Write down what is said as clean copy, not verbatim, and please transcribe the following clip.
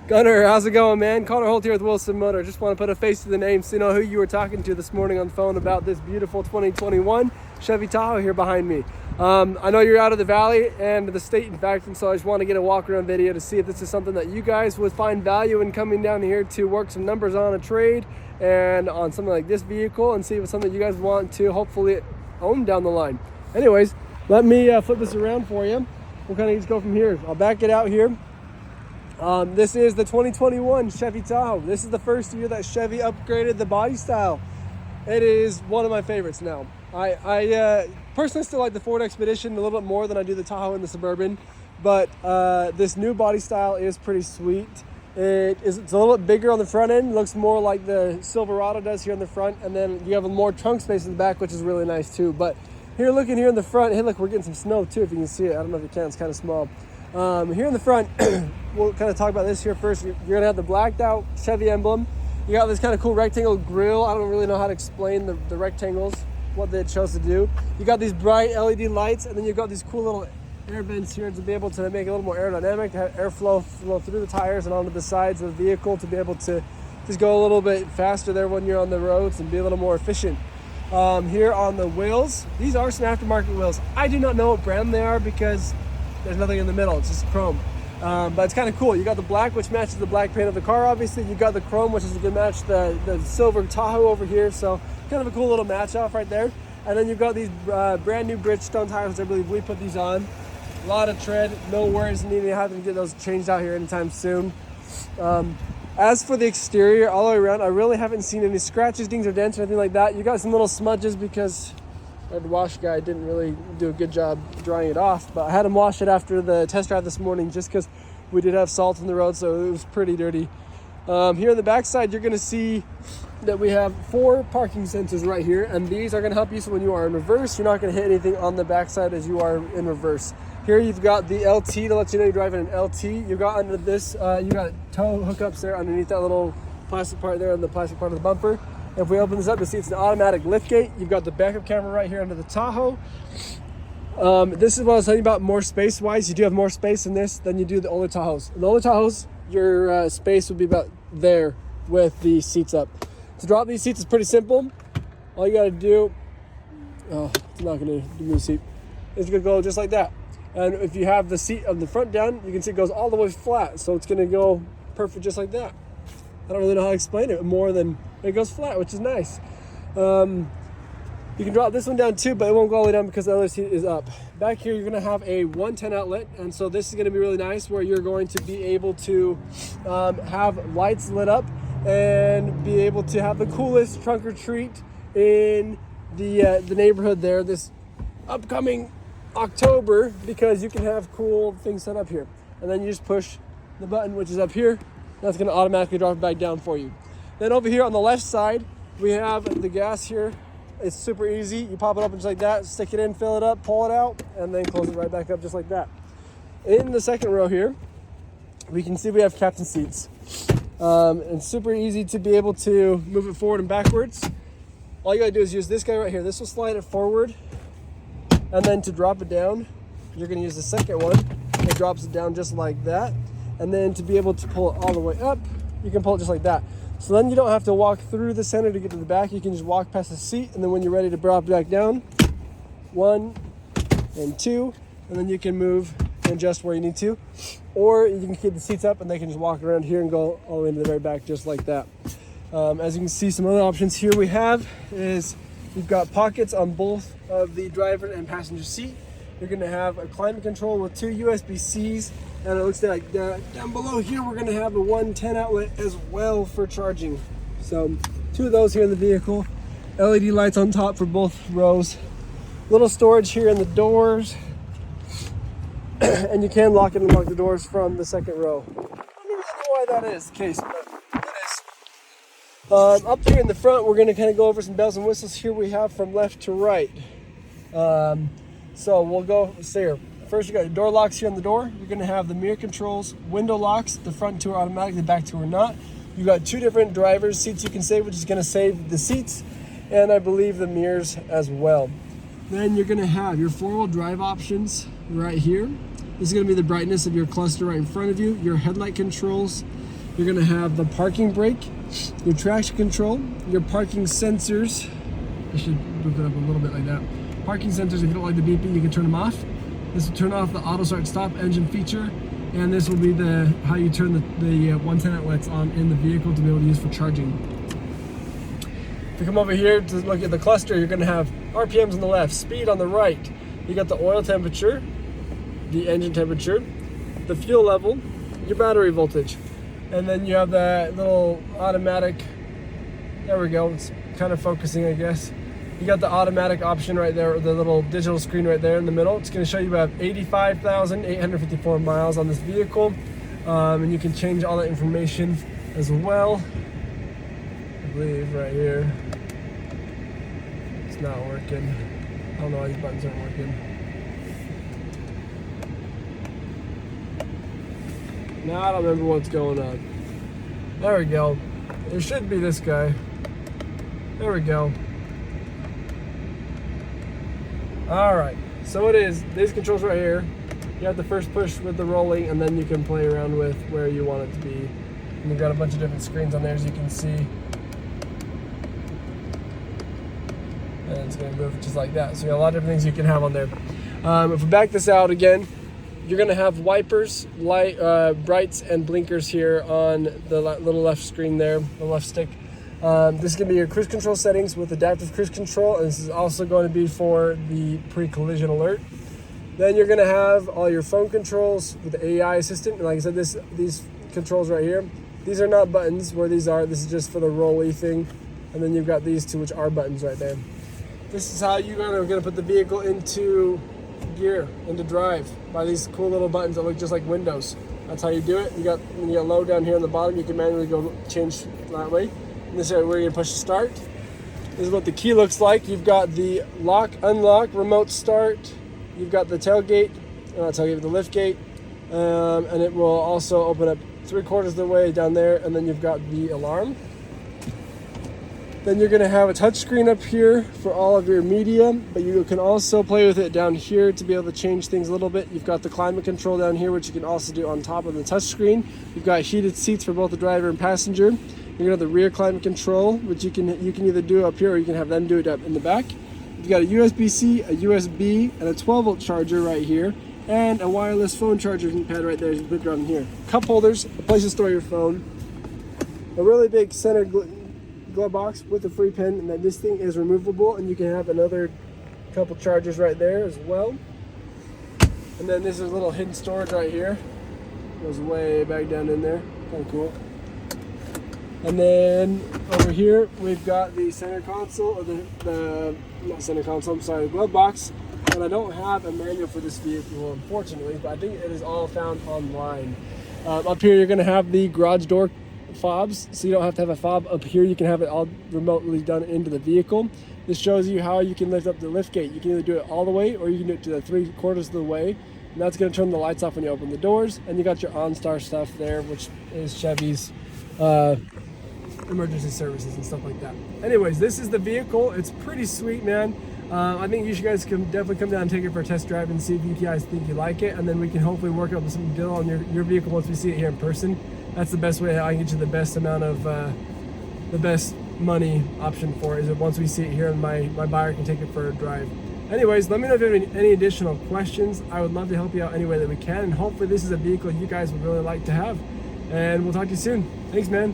Gunnar, how's it going, man? Connor Holt here with Wilson Motor. Just want to put a face to the name so you know who you were talking to this morning on the phone about this beautiful 2021 Chevy Tahoe here behind me. I know you're out of the valley and the state, in fact, and so I just want to get a walk around video to see if this is something that you guys would find value in coming down here to work some numbers on a trade and on something like this vehicle, and see if it's something you guys want to hopefully own down the line. Anyways, let me flip this around for you. We'll kind of just go from here. I'll back it out here. This is the 2021 Chevy Tahoe. This is the first year that Chevy upgraded the body style. It is one of my favorites now. I personally still like the Ford Expedition a little bit more than I do the Tahoe and the Suburban, but this new body style is pretty sweet. It's a little bit bigger on the front end, looks more like the Silverado does here in the front, and then you have more trunk space in the back, which is really nice too. But here, looking here in the front, hey look, we're getting some snow too, if you can see it. I don't know if you can, it's kind of small. Here in the front, we'll kind of talk about this here first. You're gonna have the blacked out Chevy emblem. You got this kind of cool rectangle grille. I don't really know how to explain the rectangles, what they chose to do. You got these bright LED lights, and then you've got these cool little air vents here to be able to make it a little more aerodynamic, to have airflow flow through the tires and onto the sides of the vehicle to be able to just go a little bit faster there when you're on the roads and be a little more efficient. Here on the wheels, these are some aftermarket wheels. I do not know what brand they are because there's nothing in the middle, it's just chrome. But it's kind of cool. You got the black, which matches the black paint of the car, obviously. You got the chrome, which is a good match, the silver Tahoe over here. So kind of a cool little match off right there. And then you've got these brand new Bridgestone tires, which I believe we put these on. A lot of tread, no worries needing to having to get those changed out here anytime soon. As for the exterior, all the way around, I really haven't seen any scratches, dings, or dents, or anything like that. You got some little smudges because the wash guy didn't really do a good job drying it off, but I had him wash it after the test drive this morning just because we did have salt in the road, so it was pretty dirty. Here on the back side, you're going to see that we have 4 parking sensors right here, and these are going to help you so when you are in reverse, you're not going to hit anything on the back side as you are in reverse. Here you've got the LT to let you know you're driving an LT. You've got under this, you got tow hookups there underneath that little plastic part there on the plastic part of the bumper. If we open this up, you'll see it's an automatic lift gate. You've got the backup camera right here under the Tahoe. This is what I was telling you about more space-wise. You do have more space in this than you do the older Tahoes. In the older Tahoes, your space would be about there with the seats up. To drop these seats is pretty simple. All you gotta do, it's not gonna do the seat. It's gonna go just like that. And if you have the seat of the front down, you can see it goes all the way flat. So it's gonna go perfect just like that. I don't really know how to explain it more than it goes flat, which is nice. You can drop this one down too, but it won't go all the way down because the other seat is up. Back here, you're gonna have a 110 outlet, and so this is gonna be really nice where you're going to be able to have lights lit up and be able to have the coolest trunk or treat in the neighborhood there this upcoming October, because you can have cool things set up here. And then you just push the button, which is up here. That's gonna automatically drop it back down for you. Then over here on the left side, we have the gas here. It's super easy. You pop it open just like that, stick it in, fill it up, pull it out, and then close it right back up just like that. In the second row here, we can see we have captain seats. It's super easy to be able to move it forward and backwards. All you gotta do is use this guy right here. This will slide it forward, and then to drop it down, you're gonna use the second one. It drops it down just like that. And then to be able to pull it all the way up, you can pull it just like that. So then you don't have to walk through the center to get to the back. You can just walk past the seat, and then when you're ready to drop it back down, 1 and 2, and then you can move and adjust where you need to. Or you can keep the seats up and they can just walk around here and go all the way into the very back just like that. As you can see, some other options here we have is you've got pockets on both of the driver and passenger seat. You're gonna have a climate control with 2 USB-Cs, and it looks like down below here we're gonna have a 110 outlet as well for charging. So 2 of those here in the vehicle. LED lights on top for both rows. Little storage here in the doors. And you can lock and unlock the doors from the second row. I don't really know why that is the case, but it is. Up here in the front, we're gonna kind of go over some bells and whistles here we have from left to right. So we'll go here. First, you got your door locks here on the door. You're gonna have the mirror controls, window locks, the front 2 are automatic, the back 2 are not. You got 2 different driver's seats you can save, which is gonna save the seats, and I believe the mirrors as well. Then you're gonna have your 4-wheel drive options right here. This is gonna be the brightness of your cluster right in front of you, your headlight controls, You're gonna have the parking brake, your traction control, your parking sensors. I should move it up a little bit like that. Parking sensors, if you don't like the beeping, you can turn them off. This will turn off the auto start stop engine feature, and this will be how you turn the 110 outlets on in the vehicle to be able to use for charging. If you come over here to look at the cluster, you're gonna have RPMs on the left, speed on the right. You got the oil temperature, the engine temperature, the fuel level, your battery voltage. And then you have that little automatic, there we go, it's kind of focusing, I guess. You got the automatic option right there, the little digital screen right there in the middle. It's going to show you about 85,854 miles on this vehicle. And you can change all that information as well. I believe right here. It's not working. I don't know why these buttons aren't working. Now I don't remember what's going on. There we go. It should be this guy. There we go. Alright, so it is these controls right here. You have the first push with the rolling, and then you can play around with where you want it to be. And you've got a bunch of different screens on there, as you can see. And it's going to move just like that. So you have a lot of different things you can have on there. If we back this out again, you're going to have wipers, light, brights, and blinkers here on the little left screen there, the left stick. This is going to be your cruise control settings with adaptive cruise control, and this is also going to be for the pre-collision alert. Then you're going to have all your phone controls with the AI assistant. And like I said, these controls right here, these are not buttons where these are. This is just for the rolly thing. And then you've got these two, which are buttons right there. This is how you're going to put the vehicle into gear, into drive, by these cool little buttons that look just like windows. That's how you do it. When you got low down here on the bottom, you can manually go change that way. And this is where you're going to push start. This is what the key looks like. You've got the lock, unlock, remote start. You've got the tailgate, the lift gate, and it will also open up 3/4 of the way down there, and then you've got the alarm. Then you're going to have a touch screen up here for all of your media, but you can also play with it down here to be able to change things a little bit. You've got the climate control down here, which you can also do on top of the touch screen. You've got heated seats for both the driver and passenger. You're going to have the rear climate control, which you can either do up here or you can have them do it up in the back. You've got a USB-C, a USB, and a 12-volt charger right here, and a wireless phone charger pad right there as you put it around here. Cup holders, a place to store your phone, a really big center glove box with a free pin, and then this thing is removable, and you can have another couple chargers right there as well. And then this is a little hidden storage right here. Goes way back down in there. Kind of cool. And then over here we've got the center console, or not center console, I'm sorry, the glove box. And I don't have a manual for this vehicle, unfortunately, but I think it is all found online. Up here you're going to have the garage door fobs, so you don't have to have a fob up here. You can have it all remotely done into the vehicle. This shows you how you can lift up the lift gate. You can either do it all the way, or you can do it to the 3/4 of the way. And that's going to turn the lights off when you open the doors. And you got your OnStar stuff there, which is Chevy's emergency services and stuff like that. Anyways, this is the vehicle. It's pretty sweet, man. I think you guys can definitely come down and take it for a test drive and see if you guys think you like it, and then we can hopefully work out some deal on your vehicle once we see it here in person. That's the best way I can get you the best amount of the best money option for it, is that once we see it here and my buyer can take it for a drive. Anyways, let me know if you have any additional questions. I would love to help you out any way that we can, and hopefully this is a vehicle you guys would really like to have. And we'll talk to you soon. Thanks, man.